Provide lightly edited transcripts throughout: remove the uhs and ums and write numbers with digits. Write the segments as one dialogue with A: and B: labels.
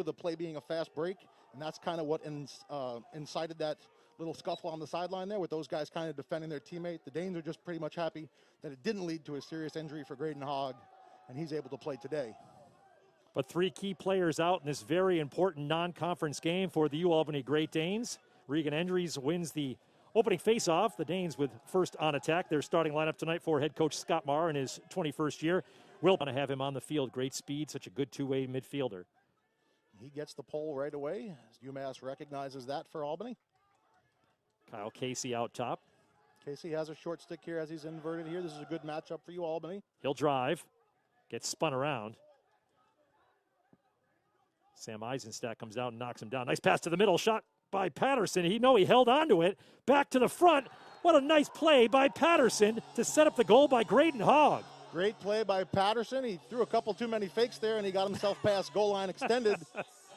A: the play being a fast break, and that's kind of what incited that little scuffle on the sideline there with those guys kind of defending their teammate. The Danes are just pretty much happy that it didn't lead to a serious injury for Graydon Hogg, and he's able to play today.
B: But three key players out in this very important non-conference game for the UAlbany Great Danes. Regan Endries wins the opening face-off. The Danes with first on attack. Their starting lineup tonight for head coach Scott Marr in his 21st year. We'll want to have him on the field. Great speed, such a good two-way midfielder.
A: He gets the pole right away. UMass recognizes that for Albany.
B: Kyle Casey out top.
A: Casey has a short stick here as he's inverted here. This is a good matchup for UAlbany.
B: He'll drive. Gets spun around. Sam Eisenstadt comes out and knocks him down. Nice pass to the middle. Shot by Patterson. He held on to it. Back to the front. What a nice play by Patterson to set up the goal by Graydon Hogg.
A: Great play by Patterson. He threw a couple too many fakes there, and he got himself past goal line extended.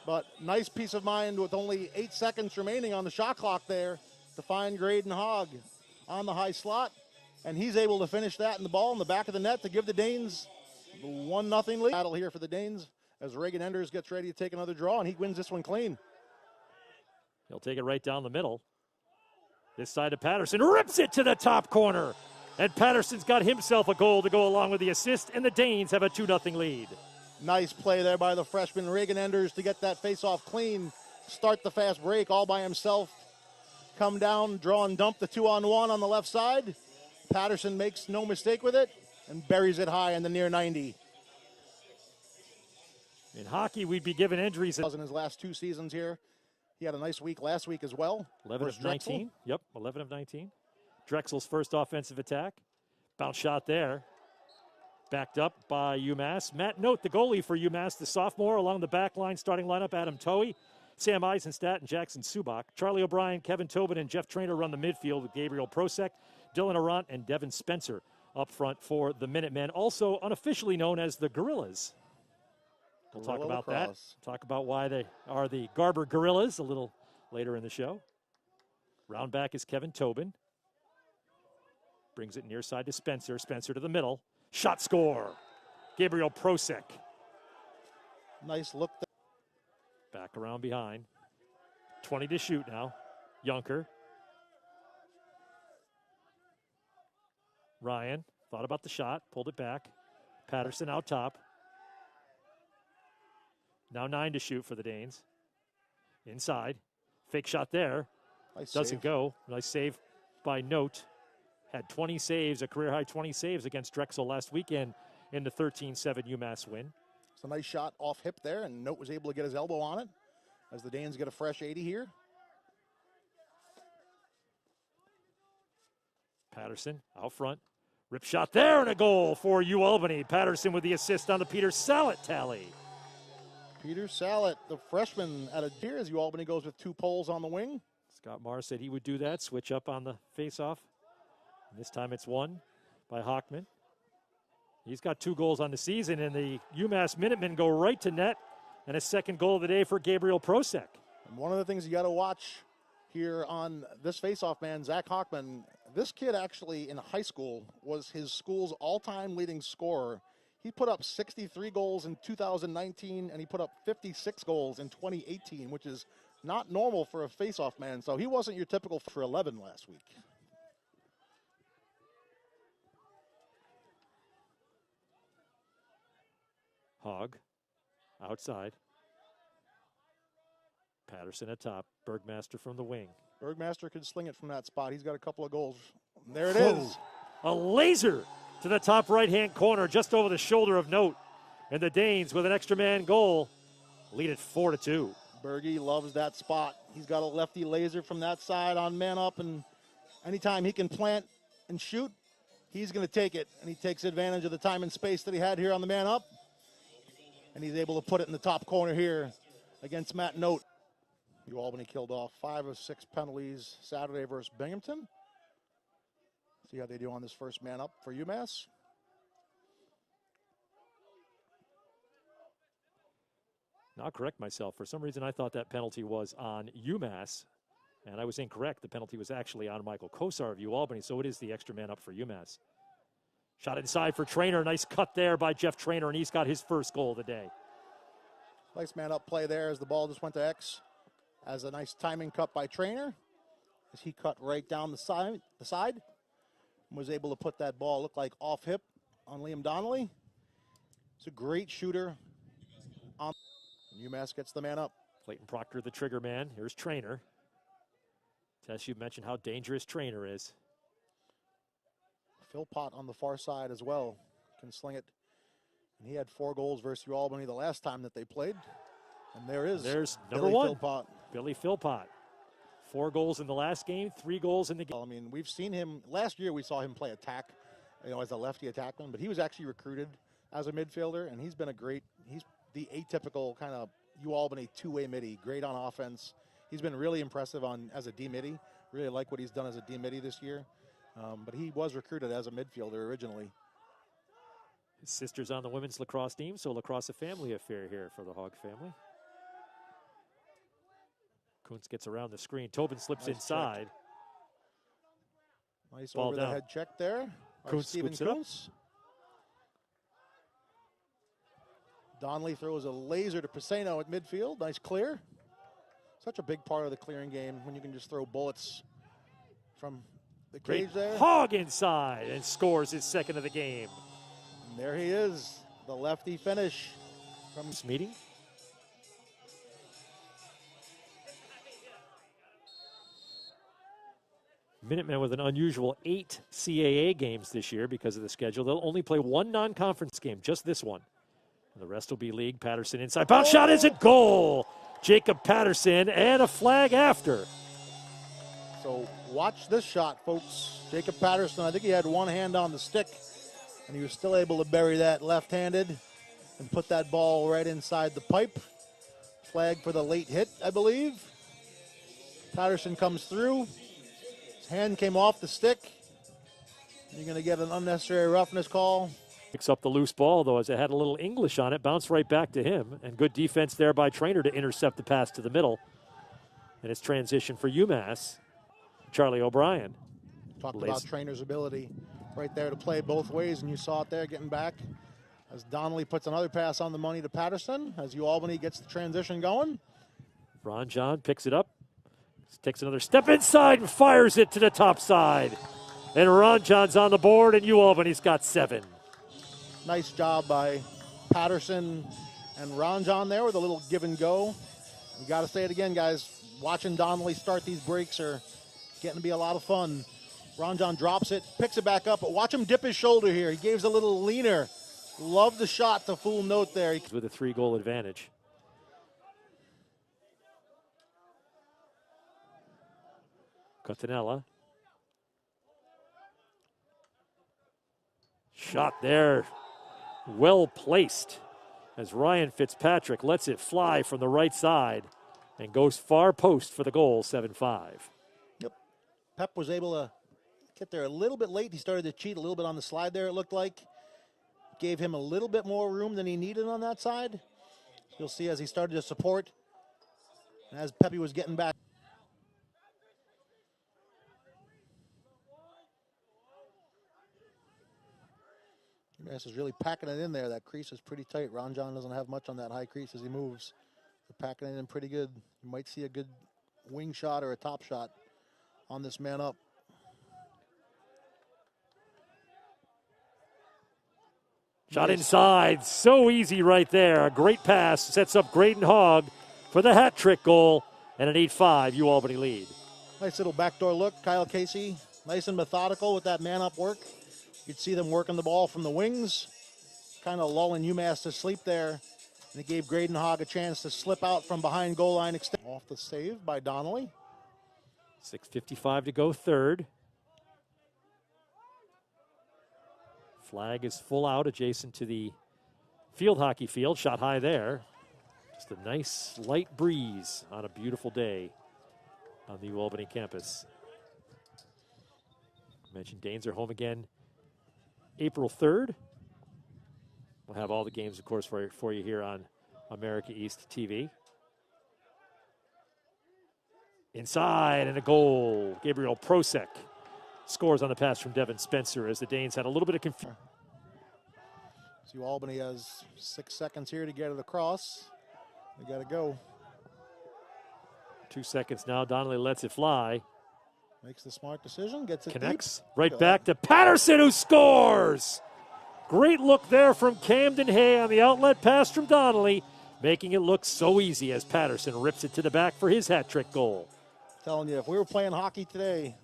A: But nice peace of mind with only 8 seconds remaining on the shot clock there to find Graydon Hogg on the high slot. And he's able to finish that in the ball in the back of the net to give the Danes the 1-0 lead. Battle here for the Danes as Regan Enders gets ready to take another draw, and he wins this one clean.
B: He'll take it right down the middle. This side to Patterson, rips it to the top corner. And Patterson's got himself a goal to go along with the assist, and the Danes have a 2-0 lead.
A: Nice play there by the freshman Regan Enders to get that face-off clean, start the fast break all by himself. Come down, draw and dump the 2-on-1 on the left side. Patterson makes no mistake with it and buries it high in the near 90.
B: In hockey, we'd be given injuries.
A: In his last 2 seasons here. He had a nice week last week as well.
B: 11 of 19. Yep, 11 of 19. Drexel's first offensive attack. Bounce shot there. Backed up by UMass. Matt Note, the goalie for UMass, the sophomore, along the back line, starting lineup, Adam Towie, Sam Eisenstadt, and Jackson Subak. Charlie O'Brien, Kevin Tobin, and Jeff Traynor run the midfield with Gabriel Procyk, Dylan Arant, and Devin Spencer up front for the Minutemen, also unofficially known as the Gorillas. We'll talk about Lacrosse. That. Talk about why they are the Garber Gorillas a little later in the show. Round back is Kevin Tobin. Brings it near side to Spencer. Spencer to the middle. Shot score. Gabriel Procyk.
A: Nice look.
B: Back around behind. 20 to shoot now. Yunker. Ryan thought about the shot. Pulled it back. Patterson out top. Now 9 to shoot for the Danes. Inside. Fake shot there.
A: Nice
B: Doesn't
A: save.
B: go. Nice save by Note. Had 20 saves, a career-high 20 saves against Drexel last weekend in the 13-7 UMass win.
A: It's a nice shot off hip there, and Note was able to get his elbow on it as the Danes get a fresh 80 here.
B: Patterson out front. Rip shot there and a goal for UAlbany. Patterson with the assist on the Peter Sallet tally.
A: Peter Sallet, the freshman at a tier as UAlbany goes with 2 poles on the wing.
B: Scott Marr said he would do that, switch up on the face-off. This time it's won by Hockman. He's got 2 goals on the season, and the UMass Minutemen go right to net, and a second goal of the day for Gabriel Procyk.
A: And one of the things you got to watch here on this face-off man, Zach Hockman, this kid actually in high school was his school's all-time leading scorer. He put up 63 goals in 2019, and he put up 56 goals in 2018, which is not normal for a face-off man. So he wasn't your typical for 11 last week.
B: Hogg outside. Patterson at top. Bergmaster from the wing.
A: Bergmaster could sling it from that spot. He's got a couple of goals. There it is.
B: A laser to the top right-hand corner, just over the shoulder of Note. And the Danes, with an extra man goal, lead it 4-2.
A: Bergie loves that spot. He's got a lefty laser from that side on man up, and anytime he can plant and shoot, he's going to take it. And he takes advantage of the time and space that he had here on the man up. And he's able to put it in the top corner here against Matt Note. UAlbany killed off 5 of 6 penalties Saturday versus Binghamton. See how they do on this first man up for UMass.
B: Now I'll correct myself. For some reason, I thought that penalty was on UMass, and I was incorrect. The penalty was actually on Michael Kosar of UAlbany, so it is the extra man up for UMass. Shot inside for Traynor. Nice cut there by Jeff Traynor, and he's got his first goal of the day.
A: Nice man-up play there as the ball just went to X. As a nice timing cut by Trainer. As he cut right down the side. Was able to put that ball, look like off hip, on Liam Donnelly. It's a great shooter. UMass gets the man up.
B: Clayton Proctor, the trigger man. Here's Trainer. Tess, you mentioned how dangerous Trainer is.
A: Philpott on the far side as well. Can sling it. And he had 4 goals versus UAlbany the last time that they played. And there's
B: number
A: Billy
B: 1.
A: Philpott.
B: Billy Philpott. 4 goals in the last game, 3 goals in the game.
A: I mean, we've seen him, last year we saw him play attack, as a lefty attackman, but he was actually recruited as a midfielder, and he's been he's the atypical kind of UAlbany two-way midi, great on offense. He's been really impressive as a D-midi. Really like what he's done as a D-midi this year. But he was recruited as a midfielder originally.
B: His sister's on the women's lacrosse team, so lacrosse a family affair here for the Hog family. Kuntz gets around the screen. Tobin slips
A: Nice
B: inside.
A: Check. Nice
B: Ball
A: over-the-head check there.
B: Kuntz
A: Steven
B: scoops it up.
A: Kuntz. Donnelly throws a laser to Pisano at midfield. Nice clear. Such a big part of the clearing game when you can just throw bullets from the cage there.
B: Hog inside and scores his second of the game.
A: And there he is, the lefty finish from
B: This meeting. Minutemen with an unusual 8 CAA games this year because of the schedule. They'll only play 1 non-conference game, just this one. And the rest will be league. Patterson inside. Bounce shot is a goal. Jakob Patterson and a flag after.
A: So watch this shot, folks. Jakob Patterson, I think he had one hand on the stick, and he was still able to bury that left-handed and put that ball right inside the pipe. Flag for the late hit, I believe. Patterson comes through. His hand came off the stick. You're going to get an unnecessary roughness call.
B: Picks up the loose ball, though, as it had a little English on it. Bounced right back to him. And good defense there by Trainer to intercept the pass to the middle. And it's transition for UMass. Charlie O'Brien.
A: Talked about Trainer's ability right there to play both ways, and you saw it there getting back. As Donnelly puts another pass on the money to Patterson, as UAlbany gets the transition going.
B: Ron John picks it up. Takes another step inside and fires it to the top side. And Ron John's on the board, and UAlbany's got 7.
A: Nice job by Patterson and Ron John there with a little give and go. You got to say it again, guys. Watching Donnelly start these breaks are getting to be a lot of fun. Ron John drops it, picks it back up, but watch him dip his shoulder here. He gives a little leaner. Love the shot, the full note there.
B: With a 3-goal advantage. Cotinella. Shot there. Well placed as Ryan Fitzpatrick lets it fly from the right side and goes far post for the goal, 7-5.
A: Yep. Pep was able to get there a little bit late. He started to cheat a little bit on the slide there, it looked like. Gave him a little bit more room than he needed on that side. You'll see as he started to support, and as Pepe was getting back. UMass is really packing it in there. That crease is pretty tight. Ron John doesn't have much on that high crease as he moves. They're packing it in pretty good. You might see a good wing shot or a top shot on this man up.
B: Shot inside, so easy right there. A great pass, sets up Graydon Hogg for the hat trick goal, and an 8-5 UAlbany lead.
A: Nice little backdoor look. Kyle Casey, nice and methodical with that man-up work. You could see them working the ball from the wings, kind of lulling UMass to sleep there. And it gave Graydon Hogg a chance to slip out from behind goal line. Off the save by Donnelly.
B: 6:55 to go, third. Flag is full out adjacent to the field hockey field. Shot high there. Just a nice light breeze on a beautiful day on the UAlbany campus. I mentioned Danes are home again April 3rd. We'll have all the games, of course, for you here on America East TV. Inside and a goal. Gabriel Procyk scores on the pass from Devin Spencer as the Danes had a little bit of confusion.
A: So UAlbany has 6 seconds here to get it across. They got to go.
B: 2 seconds now. Donnelly lets it fly.
A: Makes the smart decision. Gets it
B: Connects
A: deep.
B: right back to Patterson, who scores. Great look there from Camden Hay on the outlet pass from Donnelly, making it look so easy as Patterson rips it to the back for his hat trick goal.
A: Telling you, if we were playing hockey today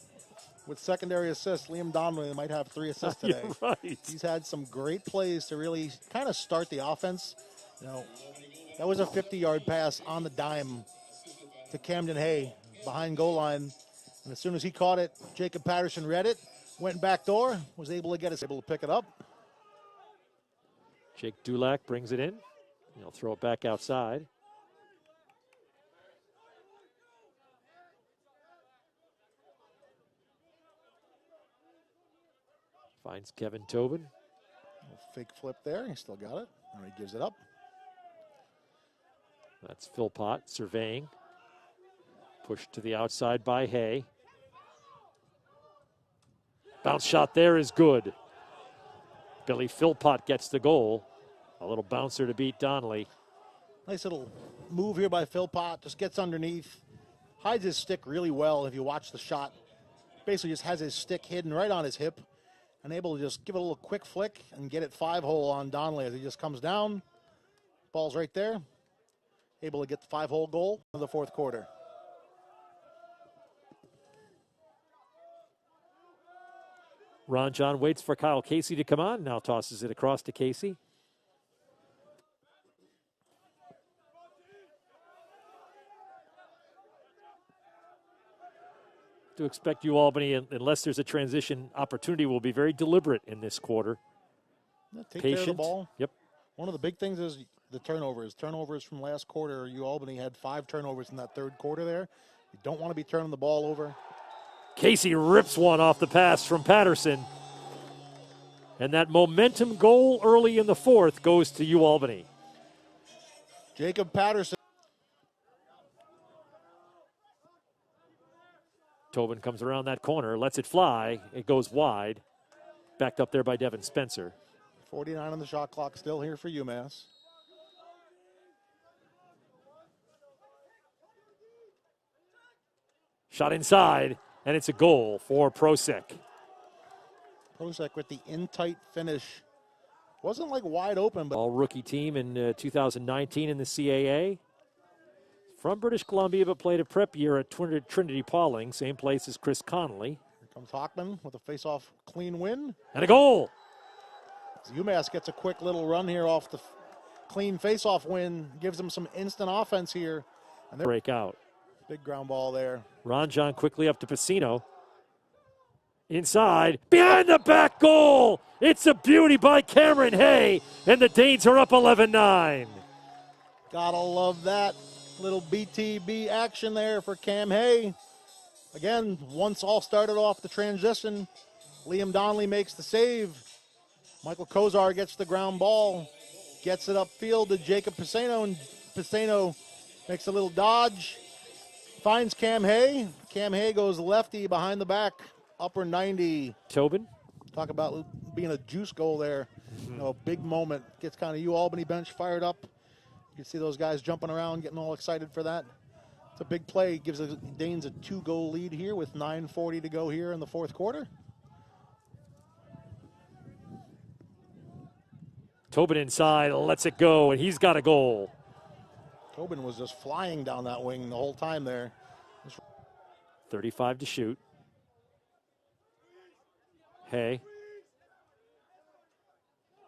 A: with secondary assists, Liam Donnelly might have 3 assists today.
B: You're right.
A: He's had some great plays to really kind of start the offense. You know, that was a 50-yard pass on the dime to Camden Hay behind goal line. And as soon as he caught it, Jakob Patterson read it, went back door, was able to get us able to pick it up.
B: Jake Dulac brings it in. He'll throw it back outside. Finds Kevin Tobin.
A: Fake flip there. He still got it. And he gives it up.
B: That's Philpott surveying. Pushed to the outside by Hay. Bounce shot there is good. Billy Philpott gets the goal. A little bouncer to beat Donnelly.
A: Nice little move here by Philpott. Just gets underneath. Hides his stick really well if you watch the shot. Basically just has his stick hidden right on his hip. And able to just give it a little quick flick and get it 5-hole on Donnelly as he just comes down. Ball's right there. Able to get the 5-hole goal in the fourth quarter.
B: Ron John waits for Kyle Casey to come on. Now tosses it across to Casey. To expect UAlbany, unless there's a transition opportunity, will be very deliberate in this quarter.
A: Take
B: Patient.
A: care of the ball.
B: Yep.
A: One of the big things is the turnovers. Turnovers from last quarter, UAlbany had 5 turnovers in that third quarter there. You don't want to be turning the ball over.
B: Casey rips one off the pass from Patterson. And that momentum goal early in the fourth goes to UAlbany.
A: Jakob Patterson.
B: Tobin comes around that corner, lets it fly. It goes wide. Backed up there by Devin Spencer.
A: 49 on the shot clock still here for UMass.
B: Shot inside, and it's a goal for Procyk.
A: Procyk with the in-tight finish. Wasn't like wide open, but
B: All rookie team in 2019 in the CAA. From British Columbia, but played a prep year at Trinity Pauling, same place as Chris Connolly.
A: here comes Hockman with a face-off clean win.
B: And a goal.
A: As UMass gets a quick little run here off the clean face-off win, gives them some instant offense here. And they're
B: Break out.
A: big ground ball there.
B: Ron John quickly up to Pacino. Inside, behind the back goal. It's a beauty by Cameron Hay, and the Danes are up 11-9.
A: Gotta love that little BTB action there for Cam Hay. Again, once all started off the transition, Liam Donnelly makes the save. Michael Kozar gets the ground ball, gets it upfield to Jakob Pacino, and Pacino makes a little dodge, finds Cam Hay. Cam Hay goes lefty behind the back, upper 90.
B: Tobin.
A: Talk about being a juice goal there. You know, a big moment. Gets kind of UAlbany bench fired up. You can see those guys jumping around, getting all excited for that. It's a big play. Gives the Danes a 2-goal lead here with 9:40 to go here in the fourth quarter.
B: Tobin inside, lets it go, and he's got a goal.
A: Tobin was just flying down that wing the whole time there.
B: 35 to shoot. Hay.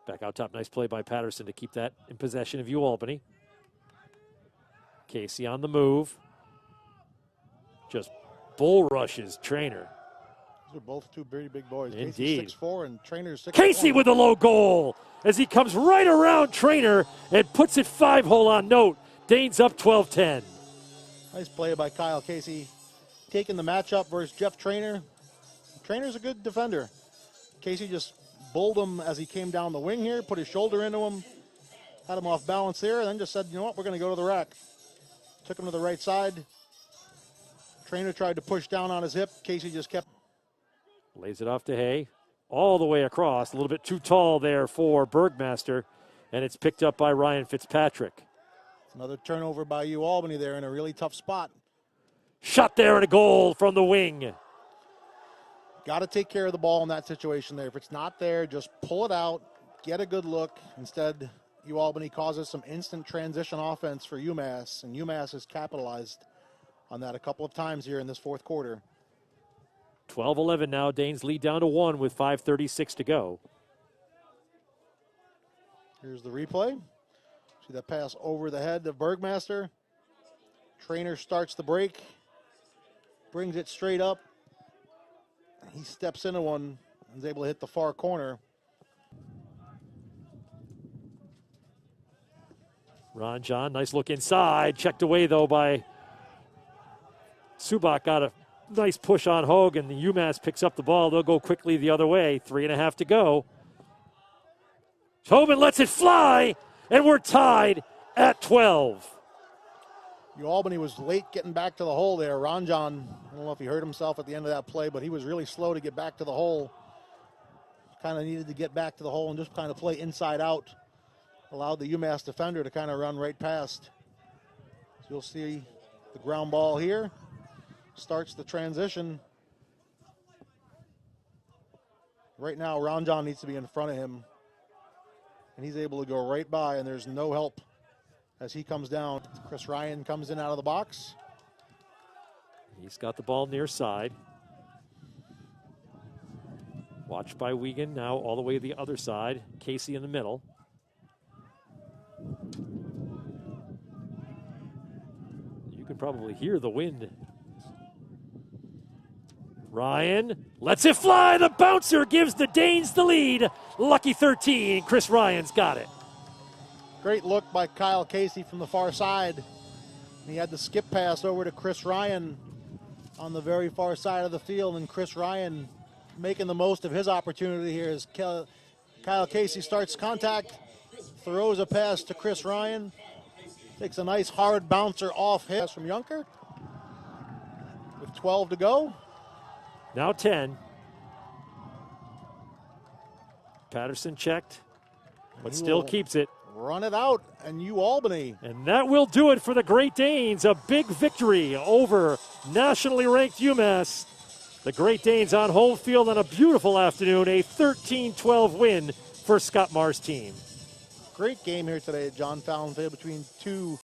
B: Back out top. Nice play by Patterson to keep that in possession of UAlbany. Casey on the move. Just bull rushes Trainer.
A: Those are both two very big boys.
B: Indeed.
A: Casey's 6'4" and Trainer's 6'1".
B: Casey with a low goal as he comes right around Trainer and puts it 5-hole on note. Danes up 12-10.
A: Nice play by Kyle Casey. Taking the matchup versus Jeff Trainer. Trainer's a good defender. Casey just bowled him as he came down the wing here, put his shoulder into him, had him off balance there, and then just said, you know what, we're going to go to the rack. Took him to the right side. Trainer tried to push down on his hip. Casey just kept.
B: Lays it off to Hay. All the way across. A little bit too tall there for Bergmaster. And it's picked up by Ryan Fitzpatrick.
A: Another turnover by UAlbany there in a really tough spot.
B: Shot there and a goal from the wing.
A: Got to take care of the ball in that situation there. If it's not there, just pull it out, get a good look. Instead, UAlbany causes some instant transition offense for UMass, and UMass has capitalized on that a couple of times here in this fourth quarter.
B: 12-11 now. Danes lead down to 1 with 5:36 to go.
A: Here's the replay. See that pass over the head of Bergmaster. Trainer starts the break, brings it straight up. He steps into one and is able to hit the far corner.
B: Ron John, nice look inside. Checked away, though, by Subak. Got a nice push on Hogue, and the UMass picks up the ball. They'll go quickly the other way. 3.5 to go. Tobin lets it fly, and we're tied at 12.
A: UAlbany was late getting back to the hole there. Ron John, I don't know if he hurt himself at the end of that play, but he was really slow to get back to the hole. Kind of needed to get back to the hole and just kind of play inside out. Allowed the UMass defender to kind of run right past. So you'll see the ground ball here. Starts the transition. Right now, Ron John needs to be in front of him. And he's able to go right by, and there's no help as he comes down. Chris Ryan comes in out of the box.
B: He's got the ball near side. Watched by Wiegand, now all the way to the other side. Casey in the middle. You can probably hear the wind. Ryan lets it fly. The bouncer gives the Danes the lead. Lucky 13. Chris Ryan's got it.
A: Great look by Kyle Casey from the far side. He had the skip pass over to Chris Ryan on the very far side of the field, and Chris Ryan making the most of his opportunity here as Kyle Casey starts contact, throws a pass to Chris Ryan, takes a nice hard bouncer off hit from Junker. With 12 to go.
B: Now 10. Patterson checked, but still keeps it.
A: Run it out, and UAlbany.
B: And that will do it for the Great Danes. A big victory over nationally ranked UMass. The Great Danes on home field on a beautiful afternoon. A 13-12 win for Scott Marr's team.
A: Great game here today at John Fallon Field between two